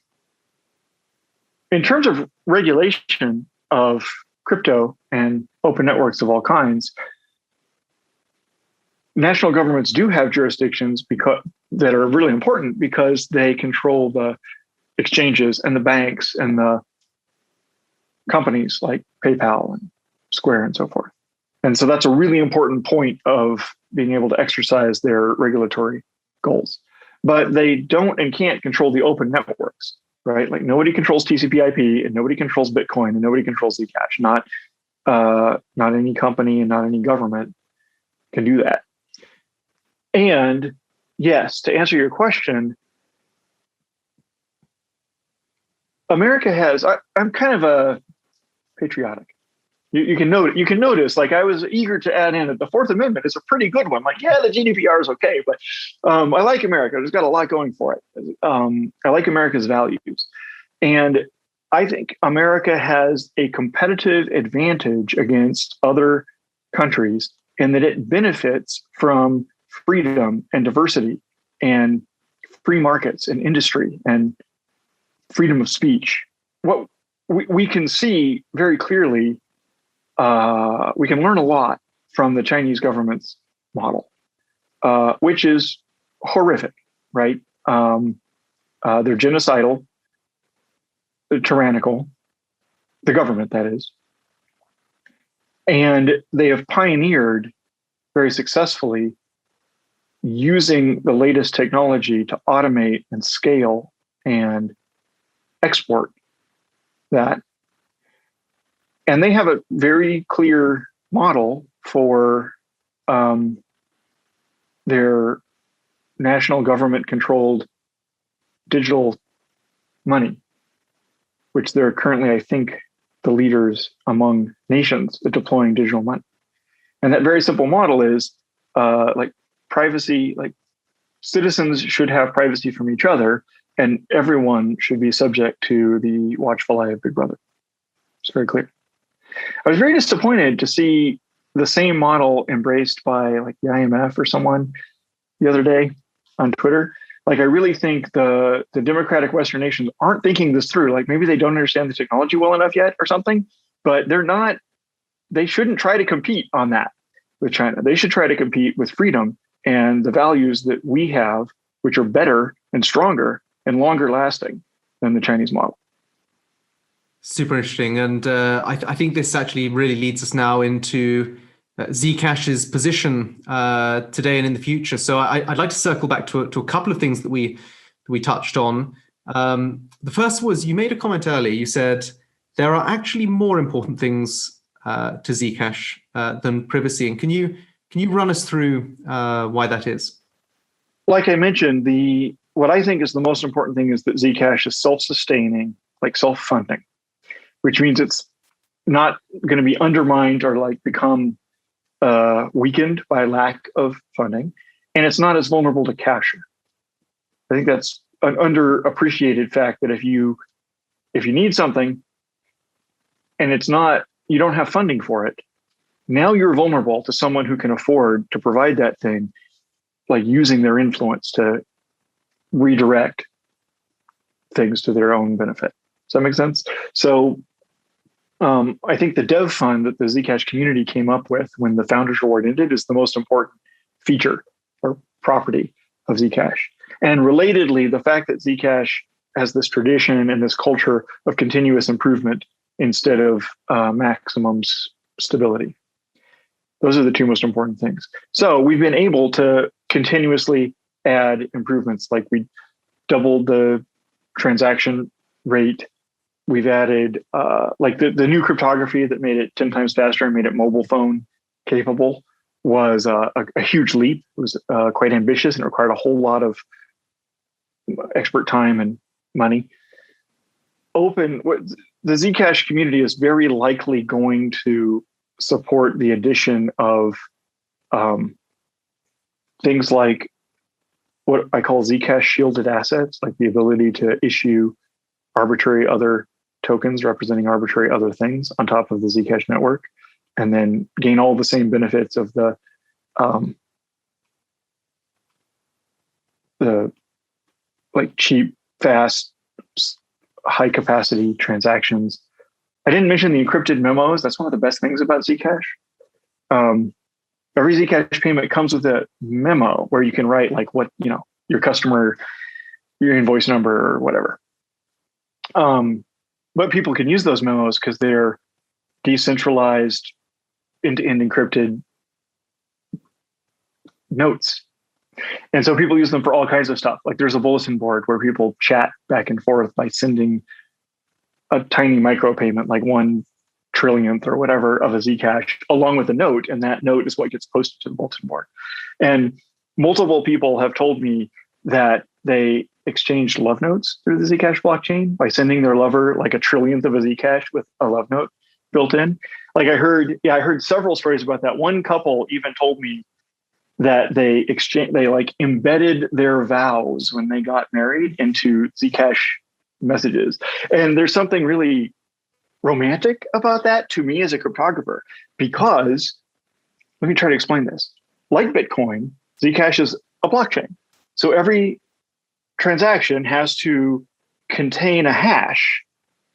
terms of regulation of crypto and open networks of all kinds, national governments do have jurisdictions that are really important because they control the exchanges and the banks and the companies like PayPal and Square and so forth. And so that's a really important point of being able to exercise their regulatory goals. But they don't and can't control the open networks, right? Like nobody controls TCP/IP and nobody controls Bitcoin and nobody controls Zcash. Not any company and not any government can do that. And yes, to answer your question, America has, I'm kind of a patriotic. You can notice, like I was eager to add in that the Fourth Amendment is a pretty good one. Like, yeah, the GDPR is okay, but I like America. It's got a lot going for it. I like America's values. And I think America has a competitive advantage against other countries in that it benefits from freedom and diversity and free markets and industry and freedom of speech. What we can see very clearly, we can learn a lot from the Chinese government's model, which is horrific, right? They're genocidal, they're tyrannical, the government, that is. And they have pioneered very successfully using the latest technology to automate and scale and export that. And they have a very clear model for their national government-controlled digital money, which they're currently, I think, the leaders among nations at deploying digital money. And that very simple model is like privacy, like citizens should have privacy from each other, and everyone should be subject to the watchful eye of Big Brother. It's very clear. I was very disappointed to see the same model embraced by like the IMF or someone the other day on Twitter. Like, I really think the democratic Western nations aren't thinking this through. Like, maybe they don't understand the technology well enough yet or something, but they shouldn't try to compete on that with China. They should try to compete with freedom and the values that we have, which are better and stronger and longer lasting than the Chinese model. Super interesting. And I think this actually really leads us now into Zcash's position today and in the future. So I'd like to circle back to a couple of things that we touched on. The first was, you made a comment earlier. You said there are actually more important things to Zcash than privacy. And can you run us through why that is? Like I mentioned, what I think is the most important thing is that Zcash is self-sustaining, like self-funding, which means it's not going to be undermined or like become weakened by lack of funding, and it's not as vulnerable to capture. I think that's an underappreciated fact, that if you need something and you don't have funding for it, now you're vulnerable to someone who can afford to provide that thing, like using their influence to redirect things to their own benefit. Does that make sense? So I think the dev fund that the Zcash community came up with when the Founders Reward ended is the most important feature or property of Zcash. And relatedly, the fact that Zcash has this tradition and this culture of continuous improvement instead of maximum stability. Those are the two most important things. So we've been able to continuously add improvements, like we doubled the transaction rate. We've added like the new cryptography that made it 10 times faster and made it mobile phone capable was a huge leap. It was quite ambitious and required a whole lot of expert time and money. The Zcash community is very likely going to support the addition of things like what I call Zcash shielded assets, like the ability to issue arbitrary other tokens representing arbitrary other things on top of the Zcash network, and then gain all the same benefits of the like cheap, fast, high capacity transactions. I didn't mention the encrypted memos. That's one of the best things about Zcash. Every Zcash payment comes with a memo where you can write like what, your customer, your invoice number or whatever. But people can use those memos because they're decentralized end-to-end encrypted notes. And so people use them for all kinds of stuff. Like there's a bulletin board where people chat back and forth by sending a tiny micropayment, like 1/1,000,000th or whatever of a Zcash, along with a note. And that note is what gets posted to the bulletin board. And multiple people have told me that they exchanged love notes through the Zcash blockchain by sending their lover like 1/1,000,000th of a Zcash with a love note built in. Like I heard several stories about that. One couple even told me that they like embedded their vows when they got married into Zcash messages. And there's something really romantic about that to me as a cryptographer, because let me try to explain this. Like Bitcoin, Zcash is a blockchain. So every transaction has to contain a hash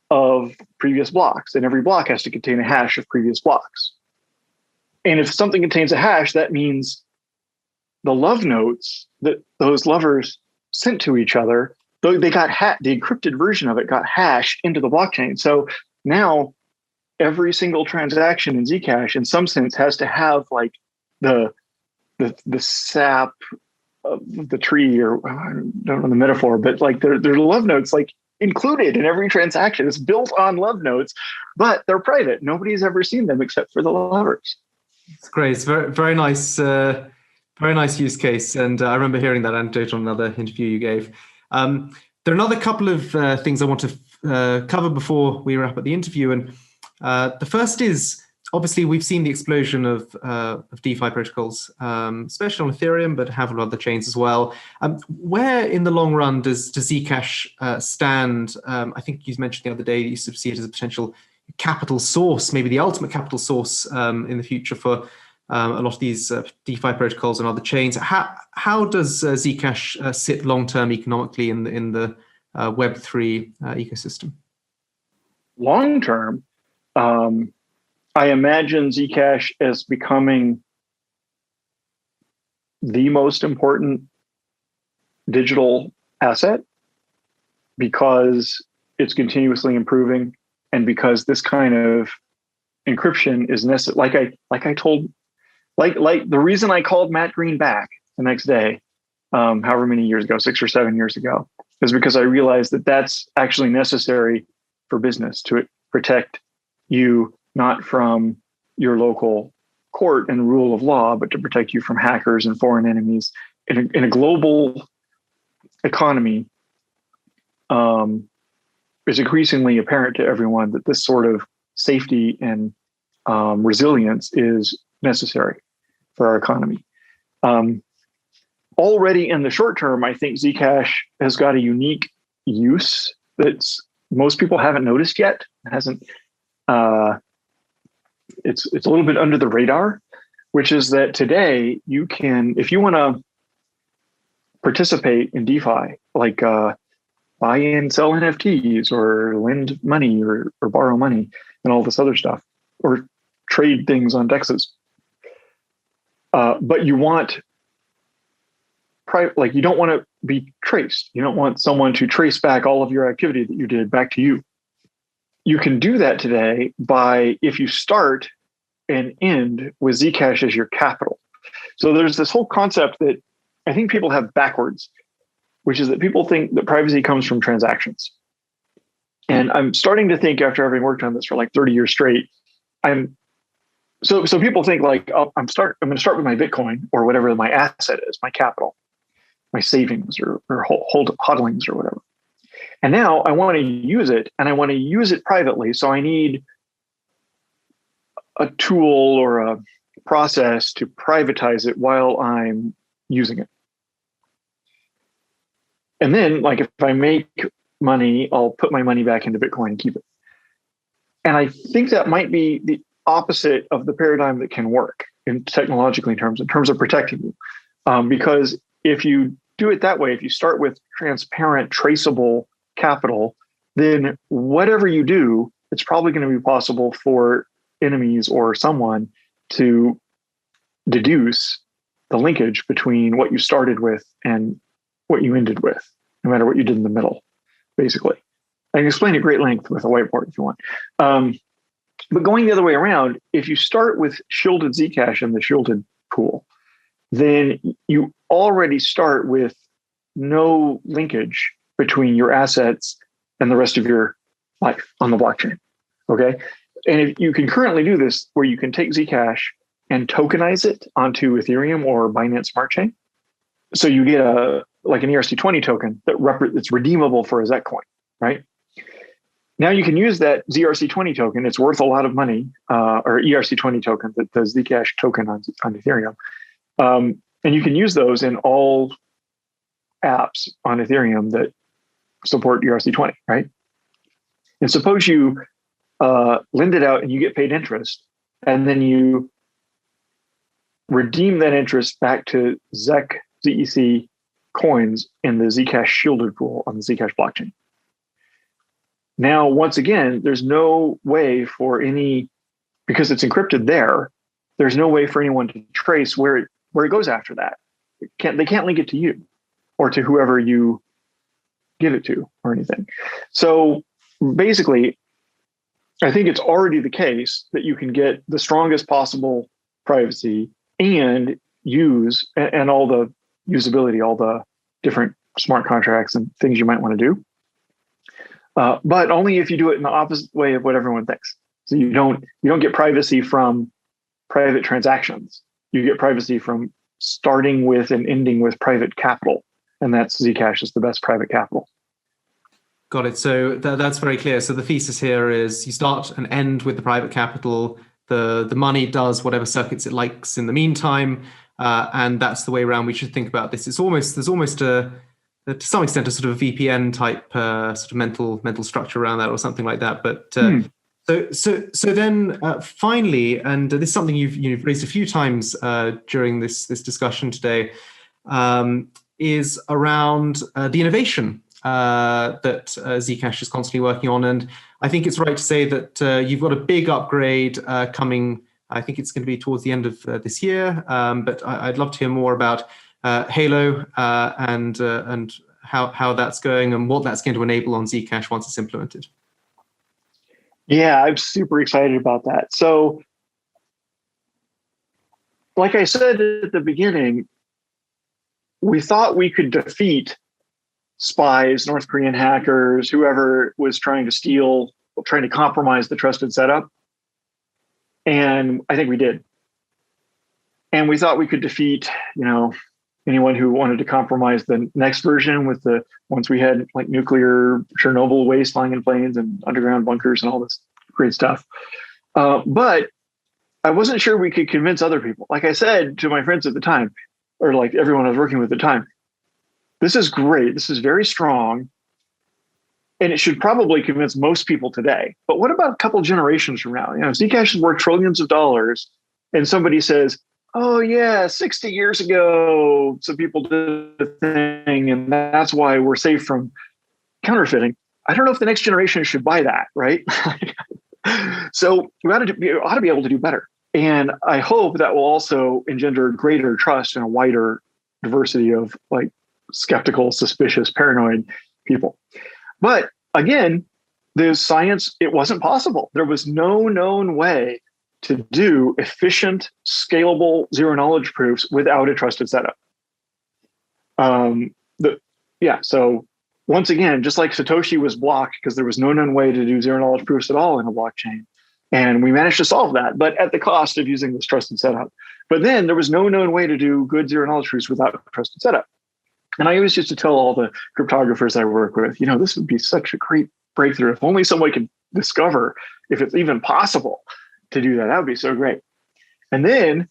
of previous blocks, and every block has to contain a hash of previous blocks. And if something contains a hash, that means the love notes that those lovers sent to each other, they got the encrypted version of it got hashed into the blockchain. So now every single transaction in Zcash, in some sense, has to have like the sap of the tree, or I don't know the metaphor, but like their love notes like included in every transaction. It's built on love notes, but they're private. Nobody's ever seen them except for the lovers. It's great. It's very, very nice. Very nice use case. And I remember hearing that anecdote on another interview you gave. There are another couple of things I want to cover before we wrap up the interview. And the first is, obviously, we've seen the explosion of DeFi protocols, especially on Ethereum, but have a lot of other chains as well. Where in the long run does Zcash stand? I think you mentioned the other day that you sort of see it as a potential capital source, maybe the ultimate capital source in the future for a lot of these DeFi protocols and other chains. How does Zcash sit long-term economically in the Web3 ecosystem? Long-term, I imagine Zcash as becoming the most important digital asset because it's continuously improving, and because this kind of encryption is necessary. Like the reason I called Matt Green back the next day, however many years ago, 6 or 7 years ago, is because I realized that that's actually necessary for business to protect you, not from your local court and rule of law, but to protect you from hackers and foreign enemies in a global economy. It's increasingly apparent to everyone that this sort of safety and resilience is necessary for our economy. Already in the short term, I think Zcash has got a unique use that most people haven't noticed yet. It's a little bit under the radar, which is that today you can, if you want to participate in DeFi, like buy and sell NFTs or lend money or borrow money and all this other stuff, or trade things on DEXs. But you want you don't want to be traced. You don't want someone to trace back all of your activity that you did back to you. You can do that today if you start and end with ZCash as your capital. So there's this whole concept that I think people have backwards, which is that people think that privacy comes from transactions. And I'm starting to think, after having worked on this for like 30 years straight, so people think like, oh, I'm going to start with my Bitcoin or whatever my asset is, my capital, my savings or hodlings or whatever. And now I want to use it, and I want to use it privately. So I need a tool or a process to privatize it while I'm using it. And then, like, if I make money, I'll put my money back into Bitcoin and keep it. And I think that might be the opposite of the paradigm that can work technologically in terms of protecting you. Because if you do it that way, if you start with transparent, traceable capital, then whatever you do, it's probably going to be possible for enemies or someone to deduce the linkage between what you started with and what you ended with, no matter what you did in the middle, basically. I can explain at great length with a whiteboard if you want. But going the other way around, if you start with shielded Zcash in the shielded pool, then you already start with no linkage between your assets and the rest of your life on the blockchain. Okay. And if you can currently do this, where you can take Zcash and tokenize it onto Ethereum or Binance Smart Chain. So you get an ERC20 token that's redeemable for a ZEC coin, right? Now you can use that ZRC20 token. It's worth a lot of money, or ERC20 token, the Zcash token on Ethereum. And you can use those in all apps on Ethereum that support ERC20, right? And suppose you lend it out and you get paid interest, and then you redeem that interest back to ZEC coins in the Zcash shielded pool on the Zcash blockchain. Now, once again, there's no way for because it's encrypted there's no way for anyone to trace where it goes after that. They can't link it to you or to whoever you give it to or anything. So basically, I think it's already the case that you can get the strongest possible privacy and use and all the usability, all the different smart contracts and things you might want to do. But only if you do it in the opposite way of what everyone thinks. So you don't get privacy from private transactions. You get privacy from starting with and ending with private capital. And that's Zcash is the best private capital. Got it. So that's very clear. So the thesis here is you start and end with the private capital. The money does whatever circuits it likes in the meantime. And that's the way around we should think about this. There's almost to some extent a sort of VPN type sort of mental structure around that or something like that. But so then finally, and this is something you've raised a few times during this discussion today, is around the innovation that Zcash is constantly working on. And I think it's right to say that you've got a big upgrade coming. I think it's going to be towards the end of this year. But I'd love to hear more about Halo and how that's going and what that's going to enable on Zcash once it's implemented. Yeah, I'm super excited about that. So, like I said at the beginning, we thought we could defeat spies, North Korean hackers, whoever was trying to compromise the trusted setup. And I think we did. And we thought we could defeat, anyone who wanted to compromise the next version once we had like nuclear Chernobyl waste flying in planes and underground bunkers and all this great stuff. But I wasn't sure we could convince other people. Like I said to my friends at the time, or like everyone I was working with at the time, this is great. This is very strong. And it should probably convince most people today. But what about a couple generations from now? Zcash is worth trillions of dollars, and somebody says, oh yeah, 60 years ago, some people did a thing, and that's why we're safe from counterfeiting. I don't know if the next generation should buy that, right? So we ought to be able to do better. And I hope that will also engender greater trust and a wider diversity of like skeptical, suspicious, paranoid people. But again, the science, it wasn't possible. There was no known way to do efficient, scalable zero-knowledge proofs without a trusted setup. So once again, just like Satoshi was blocked because there was no known way to do zero-knowledge proofs at all in a blockchain, and we managed to solve that, but at the cost of using this trusted setup. But then there was no known way to do good zero-knowledge proofs without a trusted setup. And I always used to tell all the cryptographers I work with, this would be such a great breakthrough. If only someone could discover if it's even possible to do that, that would be so great. And then,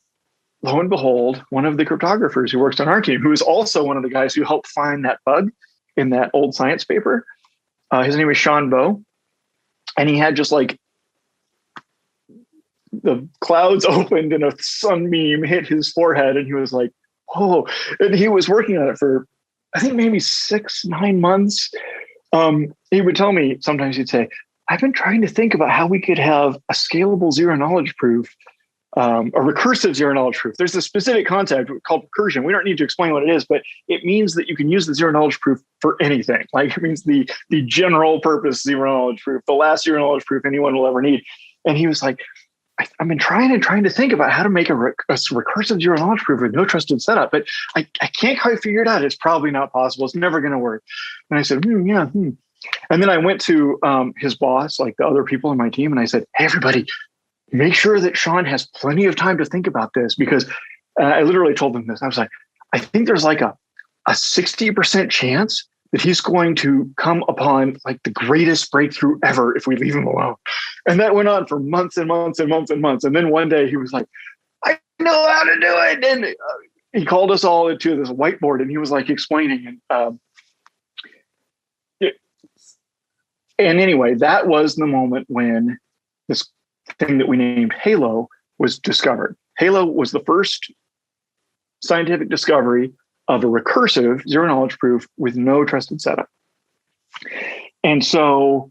lo and behold, one of the cryptographers who works on our team, who is also one of the guys who helped find that bug in that old science paper, his name is Sean Bowe. And he had just like the clouds opened and a sunbeam hit his forehead. And he was like, oh, and he was working on it for, I think maybe 6-9 months. He would tell me, sometimes he'd say, I've been trying to think about how we could have a scalable zero-knowledge proof, a recursive zero-knowledge proof. There's a specific concept called recursion. We don't need to explain what it is, but it means that you can use the zero-knowledge proof for anything. Like it means the general purpose zero-knowledge proof, the last zero-knowledge proof anyone will ever need. And he was like, I've been trying to think about how to make a recursive zero-knowledge proof with no trusted setup, but I can't quite figure it out. It's probably not possible. It's never going to work. And I said, And then I went to his boss, like the other people in my team, and I said, hey, everybody, make sure that Sean has plenty of time to think about this, because I literally told them this. I was like, I think there's like a 60% chance that he's going to come upon like the greatest breakthrough ever if we leave him alone. And that went on for months and months and months and months. And then one day he was like, I know how to do it. And he called us all into this whiteboard and he was like explaining. And anyway, that was the moment when this thing that we named Halo was discovered. Halo was the first scientific discovery of a recursive zero-knowledge proof with no trusted setup. And so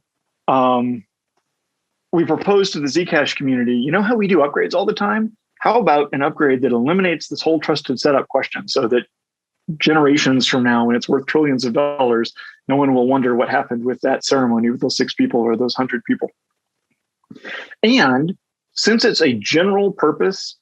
we proposed to the ZCash community, you know how we do upgrades all the time? How about an upgrade that eliminates this whole trusted setup question so that generations from now, when it's worth trillions of dollars, no one will wonder what happened with that ceremony with those 6 people or those 100 people. And since it's a general purpose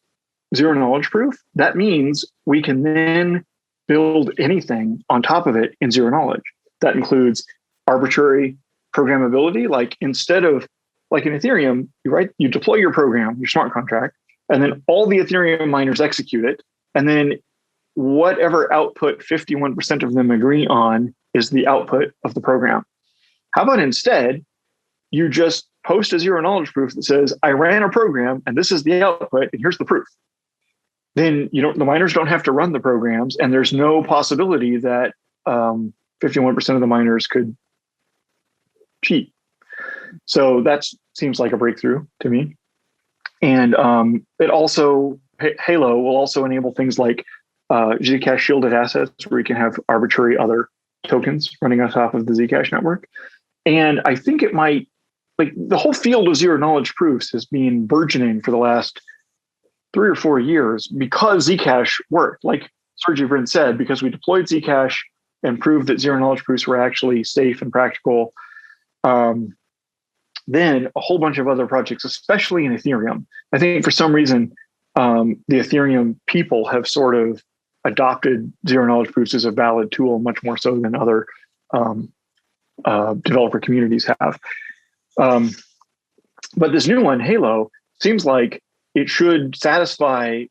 zero-knowledge proof, that means we can then build anything on top of it in zero-knowledge. That includes arbitrary programmability, like instead of, like in Ethereum, you deploy your program, your smart contract, and then all the Ethereum miners execute it. And then whatever output 51% of them agree on is the output of the program. How about instead, you just post a zero-knowledge proof that says, I ran a program and this is the output and here's the proof. Then the miners don't have to run the programs, and there's no possibility that 51% of the miners could cheat. So that seems like a breakthrough to me. And it also, Halo will also enable things like ZCash shielded assets, where you can have arbitrary other tokens running on top of the ZCash network. And I think it might, like the whole field of zero knowledge proofs has been burgeoning for the last 3 or 4 years because Zcash worked. Like Sergey Brin said, because we deployed Zcash and proved that zero knowledge proofs were actually safe and practical. Then a whole bunch of other projects, especially in Ethereum. I think for some reason, the Ethereum people have sort of adopted zero knowledge proofs as a valid tool much more so than other developer communities have. But this new one, Halo, seems like it should satisfy,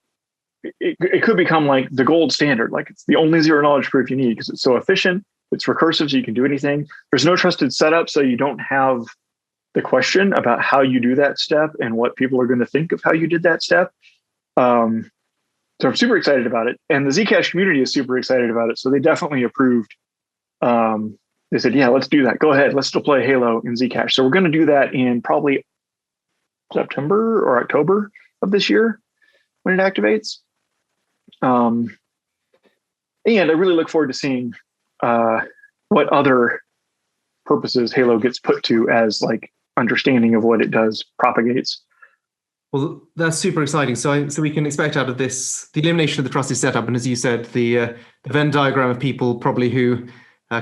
it could become like the gold standard. Like it's the only zero knowledge proof you need because it's so efficient. It's recursive, so you can do anything. There's no trusted setup, so you don't have the question about how you do that step and what people are going to think of how you did that step. So I'm super excited about it. And the Zcash community is super excited about it. So they definitely approved. They said, yeah, let's do that. Go ahead. Let's deploy Halo in Zcash. So we're going to do that in probably September or October of this year when it activates. And I really look forward to seeing what other purposes Halo gets put to as like understanding of what it does propagates. Well, that's super exciting. So we can expect out of this the elimination of the trusted setup, and as you said, the Venn diagram of people probably who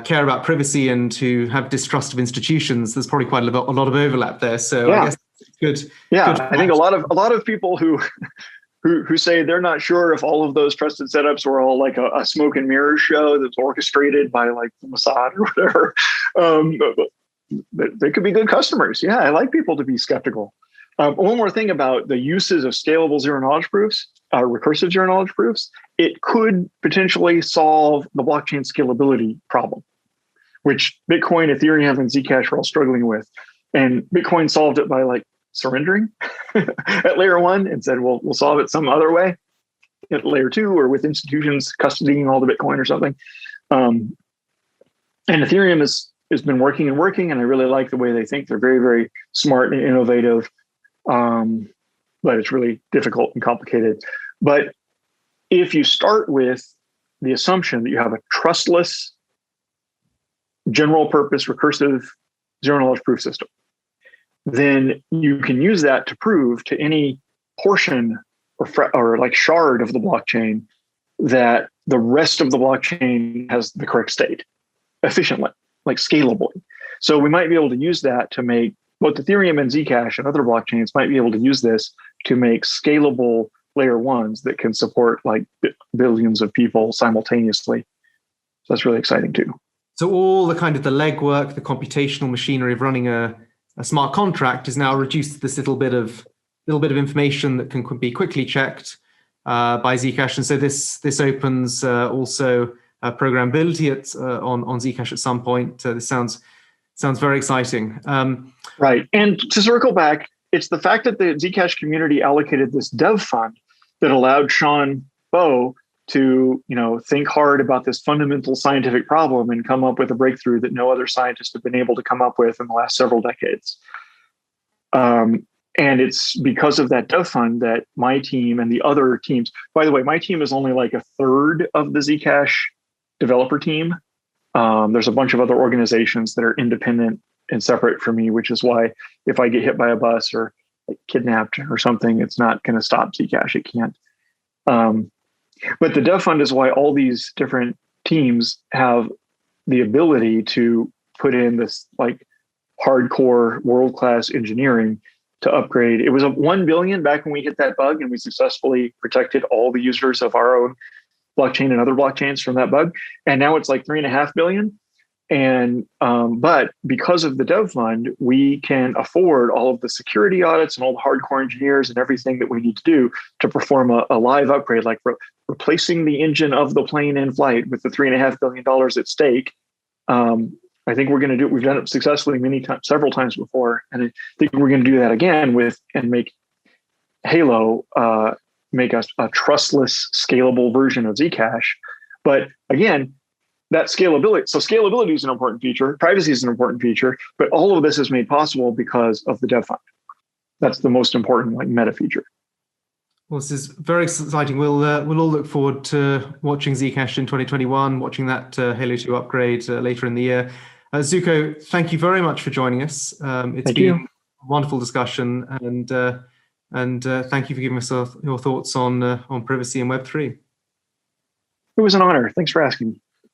care about privacy and who have distrust of institutions. There's probably quite a lot of overlap there. So I guess it's good. Yeah, good I think a lot of people who say they're not sure if all of those trusted setups were all like a smoke and mirrors show that's orchestrated by like the Mossad or whatever. But they could be good customers. Yeah, I like people to be skeptical. One more thing about the uses of scalable zero-knowledge proofs, recursive zero-knowledge proofs, it could potentially solve the blockchain scalability problem, which Bitcoin, Ethereum, and Zcash are all struggling with. And Bitcoin solved it by like surrendering at layer 1 and said, well, we'll solve it some other way at layer 2 or with institutions custodying all the Bitcoin or something. And Ethereum has been working, and I really like the way they think. They're very, very smart and innovative. But it's really difficult and complicated. But if you start with the assumption that you have a trustless, general purpose, recursive, zero-knowledge proof system, then you can use that to prove to any portion or like shard of the blockchain that the rest of the blockchain has the correct state efficiently, like scalably. So we might be able to use that to make both Ethereum and Zcash and other blockchains might be able to use this to make scalable layer 1s that can support like billions of people simultaneously. So that's really exciting too. So all the kind of the legwork, the computational machinery of running a smart contract is now reduced to this little bit of information that can be quickly checked by Zcash. And so this opens also programmability on Zcash at some point. This sounds very exciting. Right. And to circle back, it's the fact that the Zcash community allocated this dev fund that allowed Sean Bowe to, think hard about this fundamental scientific problem and come up with a breakthrough that no other scientists have been able to come up with in the last several decades. And it's because of that dev fund that my team and the other teams, by the way, my team is only like a third of the Zcash developer team. There's a bunch of other organizations that are independent and separate from me, which is why if I get hit by a bus or like kidnapped or something, it's not going to stop Zcash. It can't. But the dev fund is why all these different teams have the ability to put in this like hardcore world-class engineering to upgrade. It was a 1 billion back when we hit that bug, and we successfully protected all the users of our own blockchain and other blockchains from that bug. And now it's like 3.5 billion. And but because of the dev fund, we can afford all of the security audits and all the hardcore engineers and everything that we need to do to perform a live upgrade, like replacing the engine of the plane in flight with the $3.5 billion at stake. I think we're going to do it. We've done it successfully several times before, and I think we're going to do that again and make Halo make us a trustless, scalable version of Zcash. But again, that scalability. So scalability is an important feature. Privacy is an important feature, but all of this is made possible because of the dev fund. That's the most important meta feature. Well, this is very exciting. We'll all look forward to watching Zcash in 2021, watching that Halo 2 upgrade later in the year. Zooko, thank you very much for joining us. It's been a wonderful discussion, and thank you for giving us your thoughts on privacy and Web3. It was an honor. Thanks for asking me.